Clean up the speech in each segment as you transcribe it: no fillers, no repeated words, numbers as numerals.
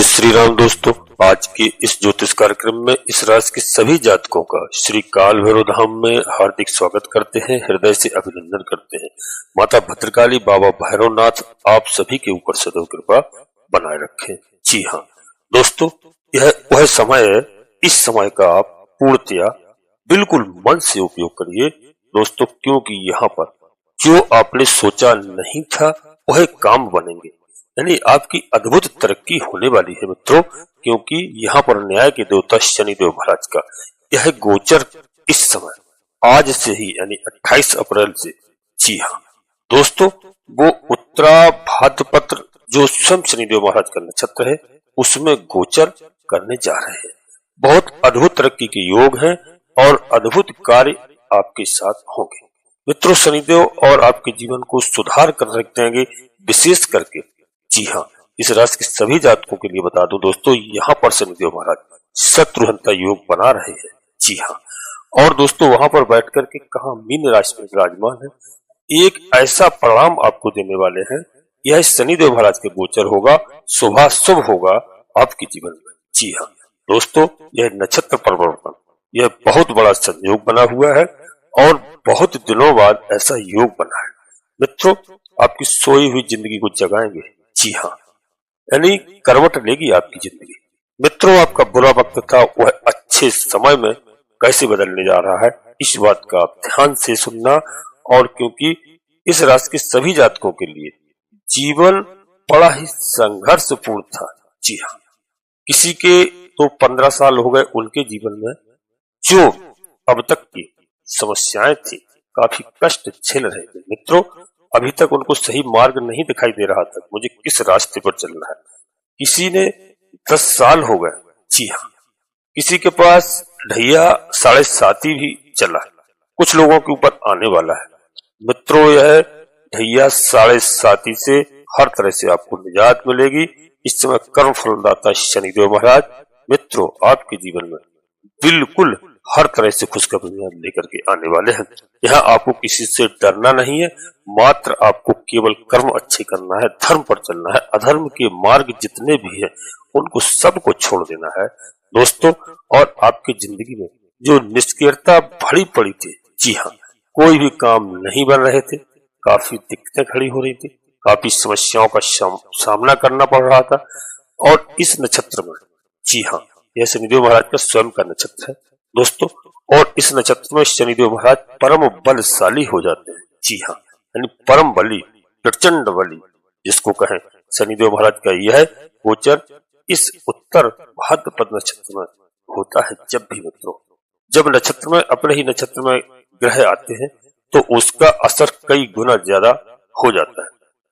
जय श्री राम दोस्तों। आज के इस ज्योतिष कार्यक्रम में इस राशि के सभी जातकों का श्री काल भैरव धाम में हार्दिक स्वागत करते हैं, हृदय से अभिनंदन करते हैं। माता भद्रकाली, बाबा भैरवनाथ आप सभी के ऊपर सदैव कृपा बनाए रखें। जी हाँ दोस्तों, यह वह समय है, इस समय का आप पूर्णतया बिल्कुल मन से उपयोग करिए दोस्तों, क्योंकि यहाँ पर जो आपने सोचा नहीं था वह काम बनेंगे, यानी आपकी अद्भुत तरक्की होने वाली है मित्रों। क्योंकि यहाँ पर न्याय के देवता शनिदेव महाराज का यह गोचर इस समय आज से ही यानी 28 अप्रैल से, जी हाँ दोस्तों, वो उत्तरा भाद्रपत्र जो स्वयं शनिदेव महाराज का नक्षत्र है उसमें गोचर करने जा रहे हैं। बहुत अद्भुत तरक्की के योग हैं और अद्भुत कार्य आपके साथ होंगे मित्रों। शनिदेव और आपके जीवन को सुधार कर रख देंगे, विशेष करके जी हाँ इस राशि के सभी जातकों के लिए बता दूं दोस्तों, यहाँ पर शनिदेव महाराज शत्रुहंता योग बना रहे हैं। जी हाँ, और दोस्तों वहां पर बैठ करके कहा मीन राशि में विराजमान है, एक ऐसा परिणाम आपको देने वाले हैं। यह शनिदेव महाराज के गोचर होगा, शुभ होगा आपके जीवन में। जी हाँ दोस्तों, यह नक्षत्र परिवर्तन यह बहुत बड़ा संयोग बना हुआ है और बहुत दिनों बाद ऐसा योग बना है मित्रों। आपकी सोई हुई जिंदगी को जगाएंगे। जी हाँ, यानी करवट लेगी आपकी जिंदगी मित्रों। आपका बुरा वक्त था वह अच्छे समय में कैसे बदलने जा रहा है, इस बात का आप ध्यान से सुनना। और क्योंकि इस राशि के सभी जातकों के लिए जीवन बड़ा ही संघर्षपूर्ण था। जी हाँ, किसी के तो 15 साल हो गए उनके जीवन में जो अब तक की समस्याएं थी, काफी कष्ट झेल रहे थे मित्रों। अभी तक उनको सही मार्ग नहीं दिखाई दे रहा था, मुझे किस रास्ते पर चलना है। किसी ने 10 साल हो गए, जी हाँ, किसी के पास ढैया 7.5 भी चला, कुछ लोगों के ऊपर आने वाला है मित्रों। यह ढैया 7.5 से हर तरह से आपको निजात मिलेगी। इस समय कर्म फलदाता शनिदेव महाराज मित्रों आपके जीवन में बिल्कुल हर तरह से खुशखबरियां लेकर के आने वाले हैं। यहाँ आपको किसी से डरना नहीं है, मात्र आपको केवल कर्म अच्छे करना है, धर्म पर चलना है। अधर्म के मार्ग जितने भी हैं उनको सबको छोड़ देना है दोस्तों। और आपकी जिंदगी में जो निष्क्रियता भरी पड़ी थी, जी हाँ, कोई भी काम नहीं बन रहे थे, काफी दिक्कतें खड़ी हो रही थी, काफी समस्याओं का सामना करना पड़ रहा था। और इस नक्षत्र में, जी हाँ, यह शनिदेव महाराज का स्वयं का नक्षत्र है दोस्तों। और इस नक्षत्र में शनिदेव महाराज परम बलशाली हो जाते हैं। जी हाँ, यानी परम बली, प्रचंड बली जिसको कहें, शनिदेव महाराज का यह गोचर इस उत्तर भाद्रपद नक्षत्र में होता है। जब भी मित्रों, जब नक्षत्र में अपने ही नक्षत्र में ग्रह आते हैं तो उसका असर कई गुना ज्यादा हो जाता है।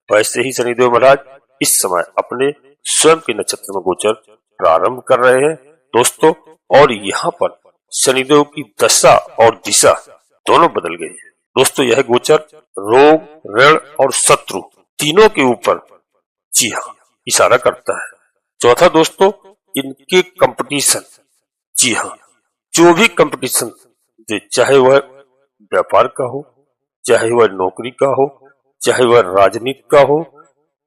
वैसे ही शनिदेव महाराज इस समय अपने स्वयं के नक्षत्र में गोचर प्रारंभ कर रहे हैं दोस्तों। और यहाँ पर शनिदेव की दशा और दिशा दोनों बदल गई है दोस्तों। यह गोचर रोग, ऋण और शत्रु तीनों के ऊपर, जी हाँ, इशारा करता है। चौथा दोस्तों, इनके कंपटीशन, जी हाँ, जो भी कंपटीशन, चाहे वह व्यापार का हो, चाहे वह नौकरी का हो, चाहे वह राजनीति का हो,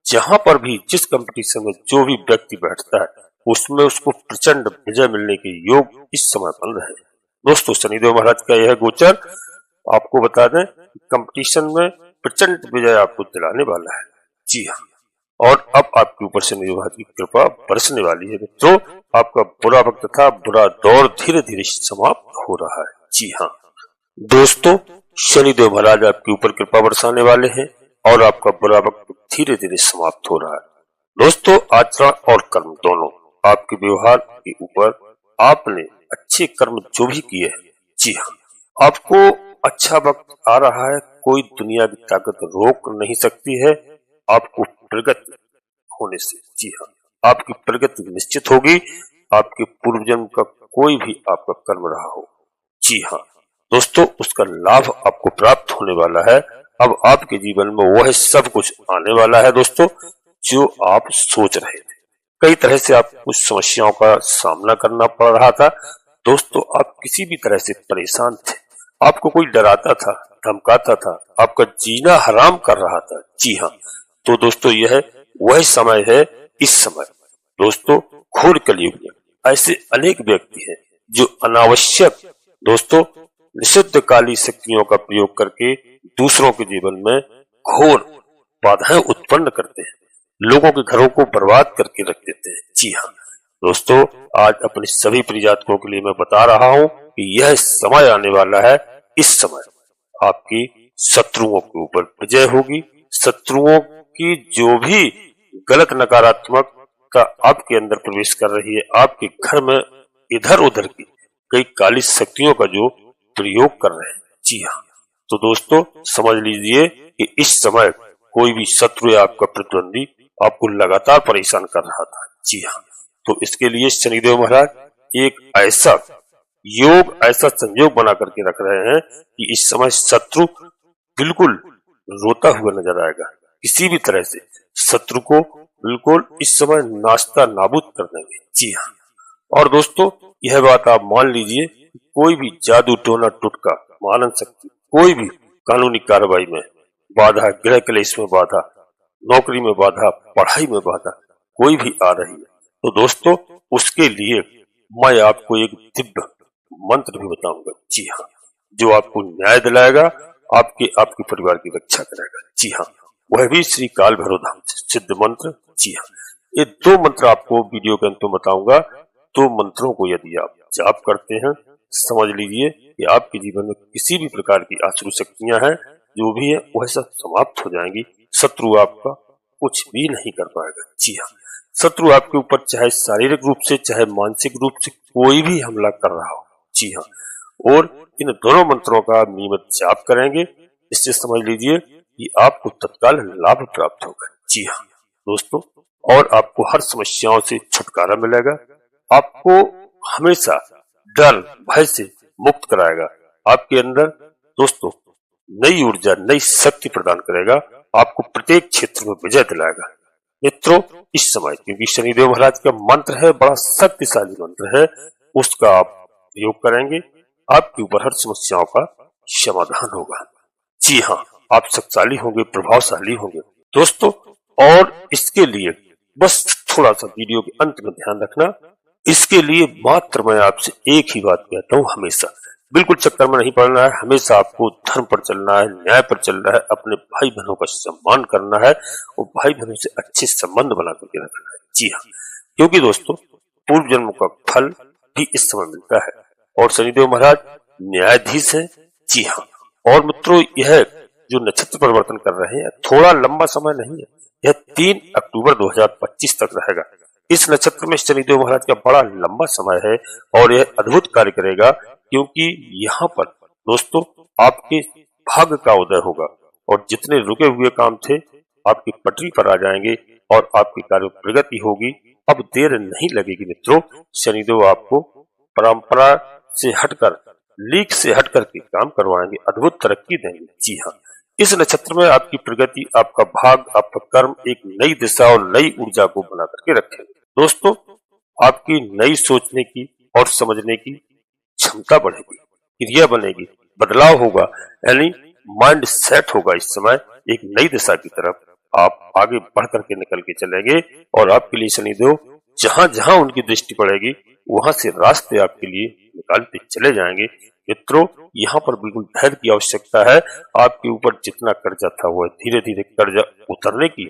जहां पर भी जिस कंपटीशन में जो भी व्यक्ति बैठता है उसमें उसको प्रचंड विजय मिलने के योग इस समय बन रहे हैं दोस्तों। शनिदेव महाराज का यह गोचर आपको बता दें, कंपटीशन में प्रचंड विजय आपको दिलाने वाला है। जी हाँ, और अब आपके ऊपर शनिदेव महाराज की कृपा बरसने वाली है मित्रों। आपका बुरा वक्त था, बुरा दौर धीरे धीरे समाप्त हो रहा है। जी हाँ दोस्तों, शनिदेव महाराज आपके ऊपर कृपा बरसाने वाले हैं और आपका बुरा वक्त धीरे धीरे समाप्त हो रहा है दोस्तों। आचरण और कर्म दोनों, आपके व्यवहार के ऊपर आपने अच्छे कर्म जो भी किए हैं, जी हाँ, आपको अच्छा वक्त आ रहा है। कोई दुनिया की ताकत रोक नहीं सकती है आपको प्रगति होने से। जी हाँ, आपकी प्रगति निश्चित होगी, आपके पूर्व जन्म का कोई भी आपका कर्म रहा हो, जी हाँ दोस्तों, उसका लाभ आपको प्राप्त होने वाला है। अब आपके जीवन में वह सब कुछ आने वाला है दोस्तों जो आप सोच रहे थे। कई तरह से आप कुछ समस्याओं का सामना करना पड़ रहा था दोस्तों। आप किसी भी तरह से परेशान थे, आपको कोई डराता था, धमकाता था, आपका जीना हराम कर रहा था। जी हाँ, तो दोस्तों यह वह समय है, इस समय दोस्तों घोर कलयुग में ऐसे अनेक व्यक्ति हैं जो अनावश्यक दोस्तों निषिद्ध काली शक्तियों का प्रयोग करके दूसरों के जीवन में घोर बाधाएं उत्पन्न करते हैं, लोगों के घरों को बर्बाद करके रख देते हैं। जी हाँ दोस्तों, आज अपने सभी प्रियजातकों के लिए मैं बता रहा हूँ कि यह समय आने वाला है। इस समय आपकी शत्रुओं के ऊपर विजय होगी। शत्रुओं की जो भी गलत नकारात्मक का आपके अंदर प्रवेश कर रही है, आपके घर में इधर उधर की कई काली शक्तियों का जो प्रयोग कर रहे हैं। जी हाँ, तो दोस्तों समझ लीजिए कि इस समय कोई भी शत्रु या आपका प्रतिद्वंदी आपको लगातार परेशान कर रहा था। जी हाँ, तो इसके लिए शनिदेव महाराज एक ऐसा योग, ऐसा संयोग बना करके रख रहे हैं कि इस समय शत्रु बिल्कुल रोता हुआ नजर आएगा। किसी भी तरह से शत्रु को बिल्कुल इस समय नाश्ता नाबूद कर देंगे। जी हाँ, और दोस्तों यह बात आप मान लीजिए, कोई भी जादू टोना टुटका मानन शक्ति, कोई भी कानूनी कार्रवाई में बाधा, गृह क्लेश में बाधा, नौकरी में बाधा, पढ़ाई में बाधा कोई भी आ रही है, तो दोस्तों उसके लिए मैं आपको एक दिव्य मंत्र भी बताऊंगा। जी हाँ, जो आपको न्याय दिलाएगा, आपके परिवार की रक्षा करेगा। जी हाँ, वह भी श्री काल भैरव धाम से सिद्ध मंत्र। जी हाँ, ये दो मंत्र आपको वीडियो के अंत में बताऊंगा। दो मंत्रों को यदि आप जाप करते हैं, समझ लीजिए कि आपके जीवन में किसी भी प्रकार की आसुरी शक्तियां हैं, जो भी है वह सब समाप्त हो जाएंगी। शत्रु आपका कुछ भी नहीं कर पाएगा। जी हाँ, शत्रु आपके ऊपर चाहे शारीरिक रूप से चाहे मानसिक रूप से कोई भी हमला कर रहा हो। जी हाँ, और इन दोनों मंत्रों का नियमित जाप करेंगे, इससे समझ लीजिए कि आपको तत्काल लाभ प्राप्त होगा। जी हाँ दोस्तों, और आपको हर समस्याओं से छुटकारा मिलेगा। आपको हमेशा डर भय से मुक्त कराएगा। आपके अंदर दोस्तों नई ऊर्जा, नई शक्ति प्रदान करेगा। आपको प्रत्येक क्षेत्र में विजय दिलाएगा। मित्रों, इस समय क्योंकि शनिदेव महाराज का मंत्र है, बड़ा शक्तिशाली मंत्र है, उसका आप प्रयोग करेंगे, आपके ऊपर हर समस्याओं का समाधान होगा। जी हाँ, आप शक्तिशाली होंगे, प्रभावशाली होंगे दोस्तों। और इसके लिए बस थोड़ा सा वीडियो के अंत में ध्यान रखना। इसके लिए मात्र मैं आपसे एक ही बात कहता हूँ, हमेशा बिल्कुल चक्कर में नहीं पड़ना है। हमेशा आपको धर्म पर चलना है, न्याय पर चलना है, अपने भाई बहनों का सम्मान करना है और भाई बहनों से अच्छे संबंध बना करके रखना है। जी हाँ, क्योंकि दोस्तों पूर्व जन्म का फल भी इस समय मिलता है और शनिदेव महाराज न्यायाधीश है। जी हाँ, और मित्रों यह जो नक्षत्र परिवर्तन कर रहे हैं थोड़ा लंबा समय नहीं है, यह 3 अक्टूबर 2025 तक रहेगा। इस नक्षत्र में शनिदेव महाराज का बड़ा लंबा समय है और यह अद्भुत कार्य करेगा, क्योंकि यहाँ पर दोस्तों आपके भाग्य का उदय होगा और जितने रुके हुए काम थे आपकी पटरी पर आ जाएंगे और आपकी कार्य प्रगति होगी। अब देर नहीं लगेगी मित्रों, शनिदेव आपको परंपरा से हटकर, लीक से हटकर के काम करवाएंगे, अद्भुत तरक्की देंगे। जी हाँ, इस नक्षत्र में आपकी प्रगति, आपका भाग, आपका कर्म एक नई दिशा और नई ऊर्जा को बना करके रखेंगे। दोस्तों आपकी नई सोचने की और समझने की क्षमता बढ़ेगी, क्रिया बनेगी, बदलाव होगा, यानी माइंड सेट होगा। इस समय एक नई दिशा की तरफ आप आगे बढ़ करके निकल के चलेंगे और आपके लिए शनिदेव जहां जहां उनकी दृष्टि पड़ेगी वहां से रास्ते आपके लिए निकालते चले जाएंगे। मित्रों, यहाँ पर बिल्कुल धैर्य की आवश्यकता है। आपके ऊपर जितना कर्जा था वह धीरे धीरे कर्जा उतरने की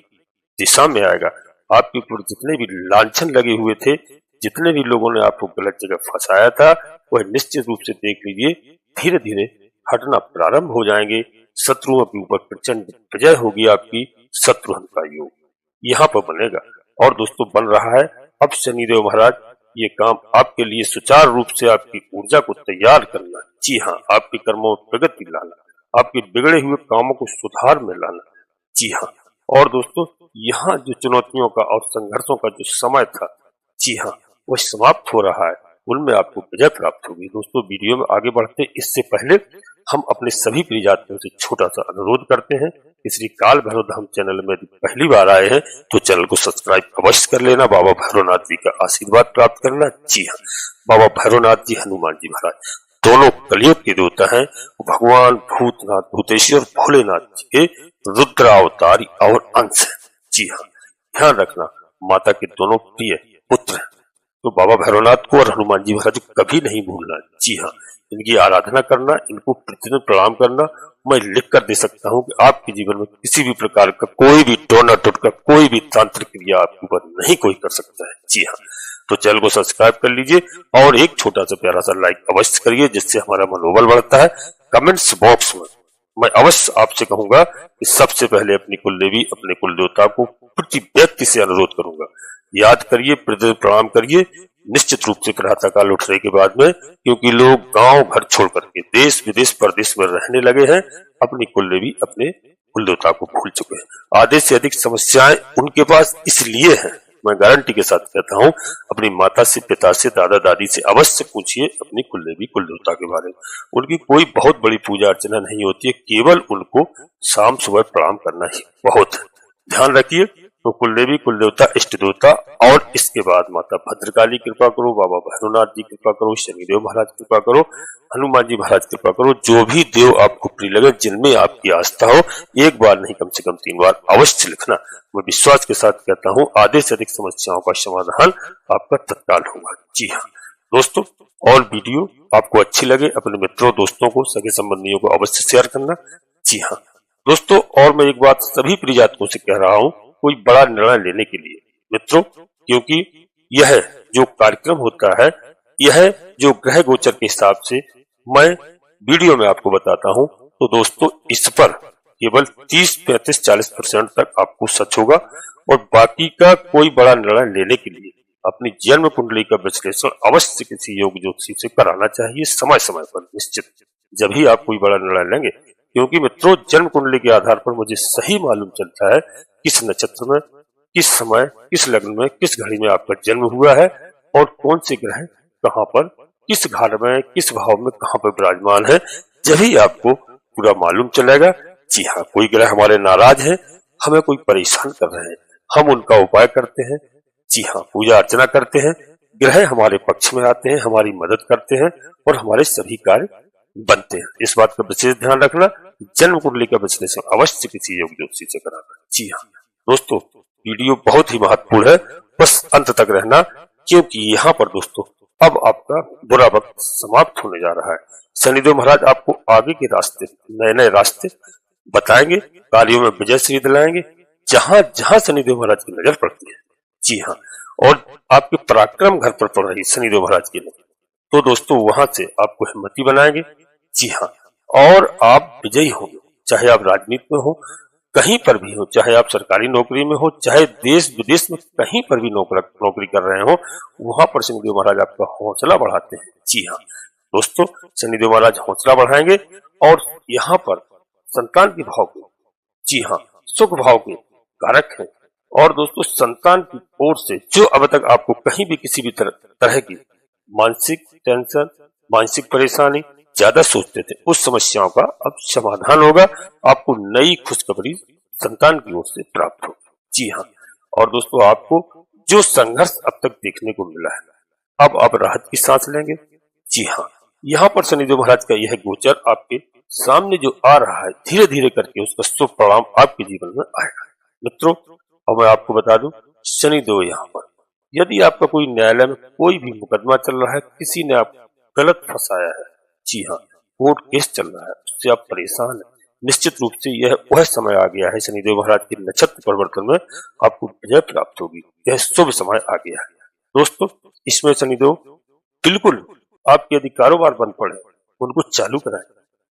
दिशा में आएगा। आपके ऊपर जितने भी लांछन लगे हुए थे, जितने भी लोगों ने आपको गलत जगह फंसाया था, वह निश्चित रूप से देख लीजिए धीरे धीरे हटना प्रारंभ हो जाएंगे। शत्रुओं के ऊपर प्रचंड विजय होगी। आपकी शत्रुहन का योग यहाँ पर बनेगा और दोस्तों बन रहा है। अब शनिदेव महाराज ये काम आपके लिए सुचारू रूप से आपकी ऊर्जा को तैयार करना, जी हाँ, आपके कर्मों में प्रगति लाना, आपके बिगड़े हुए कामों को सुधार में लाना। जी हाँ, और दोस्तों यहाँ जो चुनौतियों का और संघर्षों का जो समय था, जी हाँ, वह समाप्त हो रहा है, उनमें आपको विजय प्राप्त होगी। दोस्तों वीडियो में आगे बढ़ते इससे पहले हम अपने सभी प्रियजातियों से छोटा सा अनुरोध करते हैं कि श्री काल भैरव धाम चैनल में यदि पहली बार आए हैं तो चैनल को सब्सक्राइब अवश्य कर लेना, बाबा भैरवनाथ जी का आशीर्वाद प्राप्त करना। जी हाँ, बाबा भैरवनाथ जी, हनुमान जी महाराज दोनों कलयुग के देवता हैं। भगवान भूतनाथ, भूतेश्वर भोलेनाथ जी के रुद्रावतारी और अंश है। जी हाँ, ध्यान रखना, माता के दोनों प्रिय पुत्र हैं। तो बाबा भैरवनाथ को और हनुमान जी महाराज को कभी नहीं भूलना। जी हाँ, इनकी आराधना करना, इनको प्रतिदिन प्रणाम करना। मैं लिख कर दे सकता हूँ कि आपके जीवन में किसी भी प्रकार का कोई भी टोना टोटका, कोई भी तांत्रिक क्रिया आपके ऊपर नहीं कोई कर सकता है। जी हाँ, तो चैनल को सब्सक्राइब कर लीजिए और एक छोटा सा प्यारा सा लाइक अवश्य करिए, जिससे हमारा मनोबल बढ़ता है। कमेंट्स बॉक्स में मैं अवश्य आपसे कहूंगा कि सबसे पहले अपनी कुलदेवी, अपने कुल देवता को प्रति व्यक्ति से अनुरोध करूंगा, याद करिए, प्रतिदिन प्रणाम करिए। निश्चित रूप से प्रातः काल उठने के बाद में, क्योंकि लोग गांव घर छोड़ करके देश विदेश परदेश में रहने लगे हैं, अपनी कुलदेवी, अपने कुल देवता को भूल चुके हैं। आधे से अधिक समस्याएं उनके पास इसलिए हैं, मैं गारंटी के साथ कहता हूं, अपनी माता से, पिता से, दादा दादी से अवश्य पूछिए अपनी कुलदेवी कुल देवता के बारे में। उनकी कोई बहुत बड़ी पूजा अर्चना नहीं होती है, केवल उनको शाम सुबह प्रणाम करना ही बहुत है। ध्यान रखिए। तो कुलदेवी, कुल देवता, इष्ट देवता और इसके बाद माता भद्रकाली कृपा करो, बाबा भैरवनाथ जी कृपा करो, शनिदेव महाराज कृपा करो, हनुमान जी महाराज कृपा करो। जो भी देव आपको प्रिय लगे, जिनमें आपकी आस्था हो, एक बार नहीं कम से कम 3 बार अवश्य लिखना। मैं विश्वास के साथ कहता हूँ, आधे से अधिक समस्याओं का समाधान आपका तत्काल होगा। जी हाँ दोस्तों, और वीडियो आपको अच्छी लगे, अपने मित्रों, दोस्तों को, सगे संबंधियों को अवश्य शेयर करना। जी हाँ दोस्तों, और मैं एक बात सभी प्रिय जातकों से कह रहा हूँ, कोई बड़ा निर्णय लेने के लिए मित्रों, क्योंकि यह जो कार्यक्रम होता है, यह जो ग्रह गोचर के हिसाब से मैं वीडियो में आपको बताता हूं, तो दोस्तों इस पर केवल 30, 35, 40% तक आपको सच होगा, और बाकी का कोई बड़ा निर्णय लेने के लिए अपनी जन्म कुंडली का विश्लेषण अवश्य किसी योग ज्योतिषी से कराना चाहिए, समय समय पर निश्चित, जब ही आप कोई बड़ा निर्णय लेंगे। क्योंकि मित्रों, जन्म कुंडली के आधार पर मुझे सही मालूम चलता है किस नक्षत्र में, किस समय, किस लग्न में, किस घड़ी में आपका जन्म हुआ है, और कौन से ग्रह कहां पर, किस घर में, किस भाव में, कहां पर विराजमान है, जब ही आपको पूरा मालूम चलेगा। जी हाँ, कोई ग्रह हमारे नाराज है, हमें कोई परेशान कर रहे हैं, हम उनका उपाय करते हैं। जी हाँ, पूजा अर्चना करते हैं, ग्रह हमारे पक्ष में आते हैं, हमारी मदद करते हैं, और हमारे सभी कार्य बनते हैं। इस बात का विशेष ध्यान रखना, जन्म कुंडली का विश्लेषण अवश्य किसी योग ज्योतिषी से कराना। जी हाँ दोस्तों, वीडियो बहुत ही महत्वपूर्ण है, बस अंत तक रहना, क्योंकि यहाँ पर दोस्तों अब आपका बुरा वक्त समाप्त होने जा रहा है। शनिदेव महाराज आपको आगे के रास्ते, नए नए रास्ते बताएंगे, कार्यों में विजय श्री दिलाएंगे, जहां जहां शनिदेव महाराज की नजर पड़ती है। जी हाँ, और आपके पराक्रम घर पर पड़ रही शनिदेव महाराज की नजर, तो दोस्तों वहां से आपको हिम्मती बनाएंगे। जी हाँ, और आप विजयी होंगे, चाहे आप राजनीति में हो, कहीं पर भी हो, चाहे आप सरकारी नौकरी में हो, चाहे देश विदेश में कहीं पर भी नौकरी कर रहे हो, वहां पर शनिदेव महाराज आपका हौसला बढ़ाते हैं। जी हाँ दोस्तों, शनिदेव महाराज हौसला बढ़ाएंगे, और यहाँ पर संतान के भाव के, जी हाँ, सुख भाव के कारक है। और दोस्तों, संतान की ओर से जो अब तक आपको कहीं भी किसी भी तरह की मानसिक टेंशन, मानसिक परेशानी ज्यादा सोचते थे, उस समस्याओं का अब समाधान होगा। आपको नई खुशखबरी संतान की ओर से प्राप्त होगी। जी हाँ, और दोस्तों, आपको जो संघर्ष अब तक देखने को मिला है, अब आप राहत की सांस लेंगे। जी हाँ, यहाँ पर शनिदेव महाराज का यह गोचर आपके सामने जो आ रहा है, धीरे धीरे करके उसका शुभ परिणाम आपके जीवन में आएगा। मित्रों, अब मैं आपको बता दूं, शनिदेव यहाँ पर, यदि आपका कोई न्यायालय में कोई भी मुकदमा चल रहा है, किसी ने आपको गलत फंसाया है, जी हाँ, कोर्ट केस चल रहा है, उससे आप परेशान हैं, निश्चित रूप से यह वह समय आ गया है, शनिदेव महाराज के नक्षत्र परिवर्तन में आपको विजय प्राप्त होगी, यह शुभ समय आ गया है। दोस्तों, इसमें शनिदेव बिल्कुल आपके यदि कारोबार बंद पड़े, उनको चालू कराएं,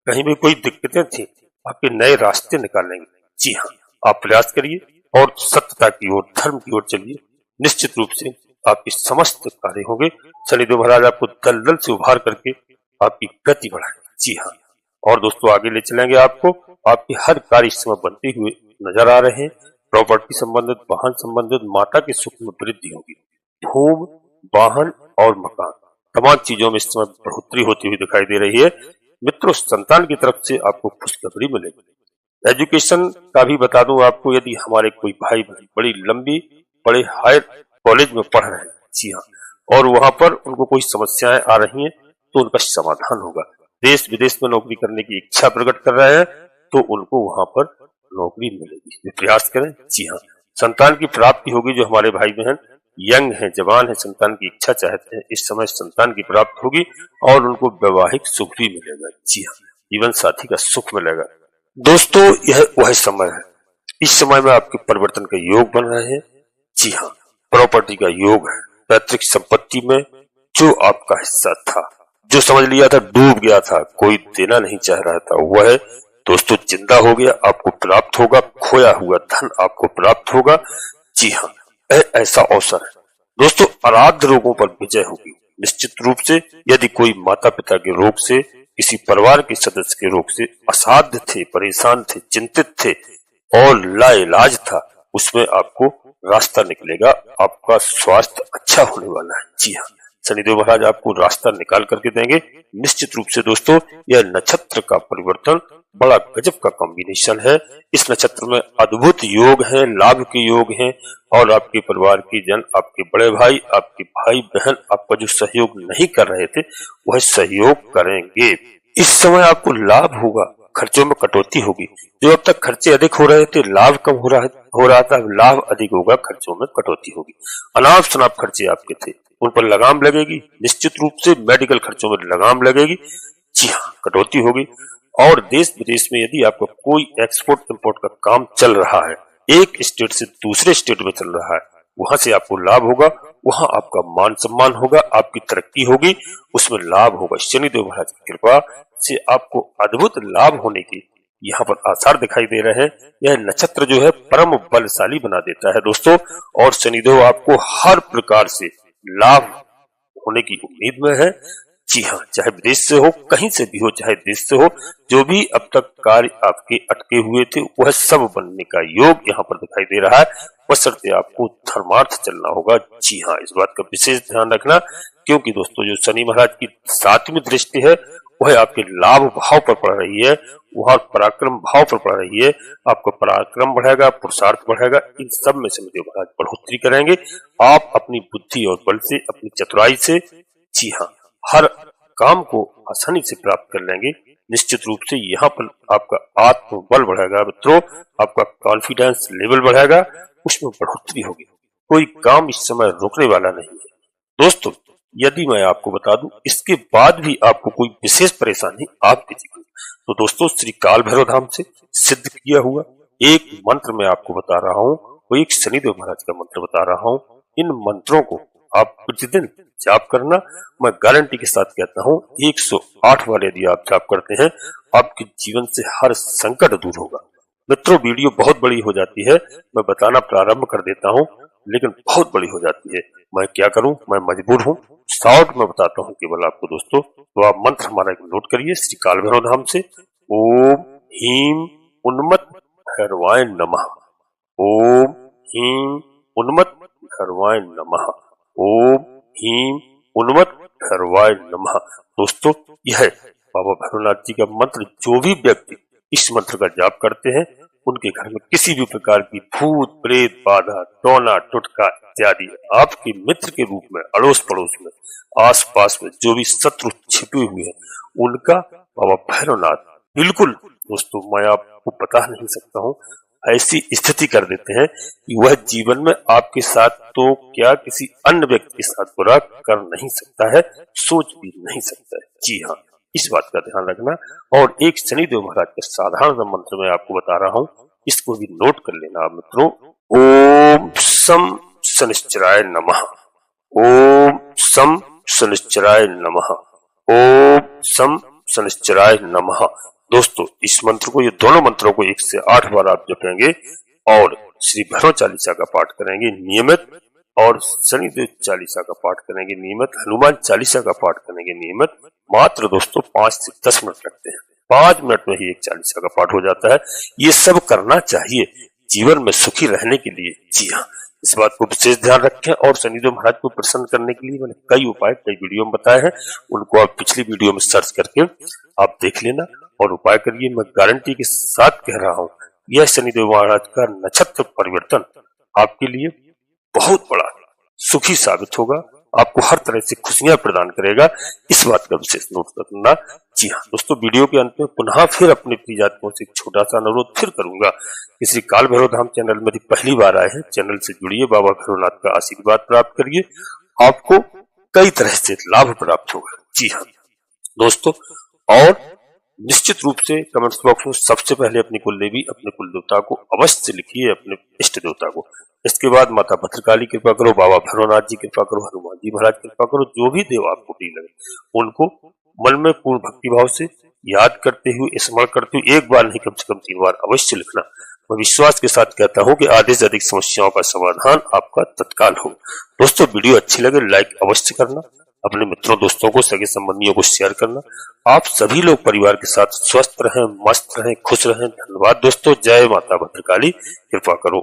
कहीं भी कोई दिक्कतें थी, आपके नए रास्ते निकालेंगे। जी हाँ, आप प्रयास करिए और सत्यता की ओर, धर्म की ओर चलिए, निश्चित रूप से आपके समस्त कार्य होंगे। शनिदेव महाराज आपको दलदल से उभार करके आपकी गति बढ़ाएंगे। जी हाँ, और दोस्तों आगे ले चलेंगे आपको, आपके हर कार्य इस समय बनते हुए नजर आ रहे हैं। प्रॉपर्टी संबंधित, वाहन संबंधित, माता के सुख में वृद्धि होगी। भूमि, वाहन और मकान, तमाम चीजों में इस समय बढ़ोतरी होती हुई दिखाई दे रही है। मित्रों, संतान की तरफ से आपको खुशखबरी मिलेगी। एजुकेशन का भी बता दूं आपको, यदि हमारे कोई भाई बहन बड़े हायर कॉलेज में पढ़ रहे हैं, जी हाँ, और वहां पर उनको कोई समस्याएं आ रही हैं, तो उनका समाधान होगा। देश विदेश में नौकरी करने की इच्छा प्रकट कर रहे हैं, तो उनको वहां पर नौकरी मिलेगी, प्रयास करें। जी हाँ, संतान की प्राप्ति होगी। जो हमारे भाई बहन यंग हैं, जवान हैं, संतान की इच्छा चाहते हैं, इस समय संतान की प्राप्ति होगी और उनको वैवाहिक सुख भी मिलेगा। जी हाँ, जीवन साथी का सुख मिलेगा। दोस्तों यह वह समय है, इस समय में आपके परिवर्तन का योग बन रहे हैं। जी हाँ, प्रॉपर्टी का योग है, पैतृक संपत्ति में जो आपका हिस्सा था, जो समझ लिया था डूब गया था, कोई देना नहीं चाह रहा था, वह दोस्तों जिंदा हो गया, आपको प्राप्त होगा। खोया हुआ धन आपको प्राप्त होगा। जी हाँ, ऐसा अवसर है दोस्तों। अराध्य रोगों पर विजय होगी निश्चित रूप से। यदि कोई माता पिता के रोग से, किसी परिवार के सदस्य के रोग से असाध्य थे, परेशान थे, चिंतित थे और लाइलाज था, उसमें आपको रास्ता निकलेगा। आपका स्वास्थ्य अच्छा होने वाला है। जी हाँ, शनिदेव महाराज आपको रास्ता निकाल करके देंगे निश्चित रूप से। दोस्तों यह नक्षत्र का परिवर्तन बड़ा गजब का कॉम्बिनेशन है। इस नक्षत्र में अद्भुत योग है, लाभ के योग हैं और आपके परिवार के जन, आपके बड़े भाई, आपके भाई बहन आपका जो सहयोग नहीं कर रहे थे वह सहयोग करेंगे। इस समय आपको लाभ होगा, खर्चों में कटौती होगी। जो अब तक खर्चे अधिक हो रहे थे, लाभ कम हो रहा था, लाभ अधिक होगा, खर्चों में कटौती होगी। अनाप शनाप खर्चे आपके थे, उन पर लगाम लगेगी निश्चित रूप से। मेडिकल खर्चों में लगाम लगेगी। जी हाँ, कटौती होगी। और देश विदेश में यदि आपका कोई एक्सपोर्ट इंपोर्ट का काम चल रहा है, एक स्टेट से दूसरे स्टेट में चल रहा है, वहां से आपको लाभ होगा, वहां आपका मान सम्मान होगा, आपकी तरक्की होगी, उसमें लाभ होगा। शनिदेव महाराज की कृपा से आपको अद्भुत लाभ होने की यहाँ पर आसार दिखाई दे रहे हैं। यह नक्षत्र जो है परम बलशाली बना देता है दोस्तों, और शनिदेव आपको हर प्रकार से लाभ होने की उम्मीद में है। जी हाँ, चाहे विदेश से हो, कहीं से भी हो, चाहे देश से हो, जो भी अब तक कार्य आपके अटके हुए थे वह सब बनने का योग यहाँ पर दिखाई दे रहा है। बशर्ते आपको धर्मार्थ चलना होगा। जी हाँ, इस बात का विशेष ध्यान रखना, क्योंकि दोस्तों जो शनि महाराज की 7वीं दृष्टि है वह आपके लाभ भाव पर पड़ रही है, वह पराक्रम भाव पर पड़ रही है। आपका पराक्रम बढ़ेगा, पुरुषार्थ बढ़ेगा, इन सब में शनिदेव महाराज बढ़ोतरी करेंगे। आप अपनी बुद्धि और बल से, अपनी चतुराई से, जी हाँ, हर काम को आसानी से प्राप्त कर लेंगे निश्चित रूप से। यहाँ पर आपका आत्मबल बढ़ेगा मित्रों, आपका कॉन्फिडेंस लेवल बढ़ेगा, उसमें बढ़ोतरी होगी। कोई काम इस समय रुकने वाला नहीं है दोस्तों। यदि मैं आपको बता दूं, इसके बाद भी आपको कोई विशेष परेशानी आपके जीवन, तो दोस्तों श्री काल भैरव धाम से सिद्ध किया हुआ एक मंत्र मैं आपको बता रहा हूँ, वो एक शनिदेव महाराज का मंत्र बता रहा हूँ। इन मंत्रों को आप प्रतिदिन जाप करना। मैं गारंटी के साथ कहता हूँ 108 बार यदि आप जाप करते हैं, आपके जीवन से हर संकट दूर होगा। मित्रों वीडियो बहुत बड़ी हो जाती है, मैं बताना प्रारंभ कर देता हूँ, लेकिन बहुत बड़ी हो जाती है। मैं क्या करूं, मैं मजबूर हूं। शॉर्ट में बताता हूं केवल आपको दोस्तों। तो आप मंत्र हमारा एक नोट करिए श्री काल भैरव धाम से। ओम हीम उन्मत्त भैरवाय नमः। ओम हीम उन्मत्त भैरवाय नमः। ओम हीम उन्मत्त भैरवाय नमः। दोस्तों यह बाबा भैरवनाथ जी का मंत्र, जो भी व्यक्ति इस मंत्र का जाप करते हैं उनके घर में किसी भी प्रकार की भूत प्रेत बाधा, टोना टुटका इत्यादि, आपके मित्र के रूप में, अड़ोस पड़ोस में, आस पास में जो भी शत्रु छिपे हुए हैं, उनका बाबा भैरवनाथ बिल्कुल दोस्तों मैं आपको बता नहीं सकता हूँ, ऐसी स्थिति कर देते हैं कि वह जीवन में आपके साथ तो क्या किसी अन्य व्यक्ति के साथ बुरा कर नहीं सकता है, सोच भी नहीं सकता है। जी हाँ, इस बात का ध्यान रखना। और एक शनिदेव महाराज का साधारण मंत्र मैं आपको बता रहा हूँ, इसको भी नोट कर लेना आप मित्रों। ओम सम शनिश्चराय नमः। ओम सम शनिश्चराय नमः। ओम सम शनिश्चराय नमः। दोस्तों इस मंत्र को, ये दोनों मंत्रों को 1 से 8 बार आप जपेंगे और श्री भैरव चालीसा का पाठ करेंगे नियमित, और शनिदेव चालीसा का पाठ करेंगे नियमित, हनुमान चालीसा का पाठ करेंगे नियमित। मात्र दोस्तों 5 से 10 मिनट लगते हैं, 5 मिनट में ही एक चालीसा का पाठ हो जाता है। ये सब करना चाहिए जीवन में सुखी रहने के लिए। जी हाँ, इस बात को विशेष ध्यान रखें। और शनिदेव महाराज को प्रसन्न करने के लिए मैंने कई उपाय कई वीडियो में बताए हैं, उनको आप पिछली वीडियो में सर्च करके आप देख लेना और उपाय करिए। मैं गारंटी के साथ कह रहा हूँ, यह शनिदेव महाराज का नक्षत्र परिवर्तन आपके लिए बहुत बड़ा सुखी साबित होगा। आपको हर तरह से खुशियां प्रदान करेगा। इस बात का विशेष नोट रखना। जी हाँ दोस्तों, वीडियो के अंत में पुनः फिर अपने प्रिय जातकों से एक छोटा सा अनुरोध फिर करूंगा। किसी काल भैरव धाम चैनल में पहली बार आए हैं, चैनल से जुड़िए, बाबा भैरवनाथ का आशीर्वाद प्राप्त करिए, आपको कई तरह से लाभ प्राप्त होगा। जी हाँ दोस्तों, और निश्चित रूप से कमेंट्स बॉक्स में सबसे पहले अपनी कुल देवी, अपने कुल देवता को अवश्य लिखिए, अपने इष्ट देवता को। इसके बाद माता भद्रकाली कृपा करो, बाबा भैरवनाथ जी कृपा करो, हनुमान जी महाराज कृपा करो, जो भी देव आपको प्रिय लगे उनको मन में पूर्ण भक्ति भाव से याद करते हुए, स्मरण करते हुए एक बार नहीं कम से कम 3 बार अवश्य लिखना। मैं विश्वास के साथ कहता हूँ कि आधे से अधिक समस्याओं का समाधान आपका तत्काल हो। दोस्तों वीडियो अच्छी लगे लाइक अवश्य करना, अपने मित्रों दोस्तों को, सगे संबंधियों को शेयर करना। आप सभी लोग परिवार के साथ स्वस्थ रहें, मस्त रहें, खुश रहें। धन्यवाद दोस्तों। जय माता भद्रकाली, कृपा करो।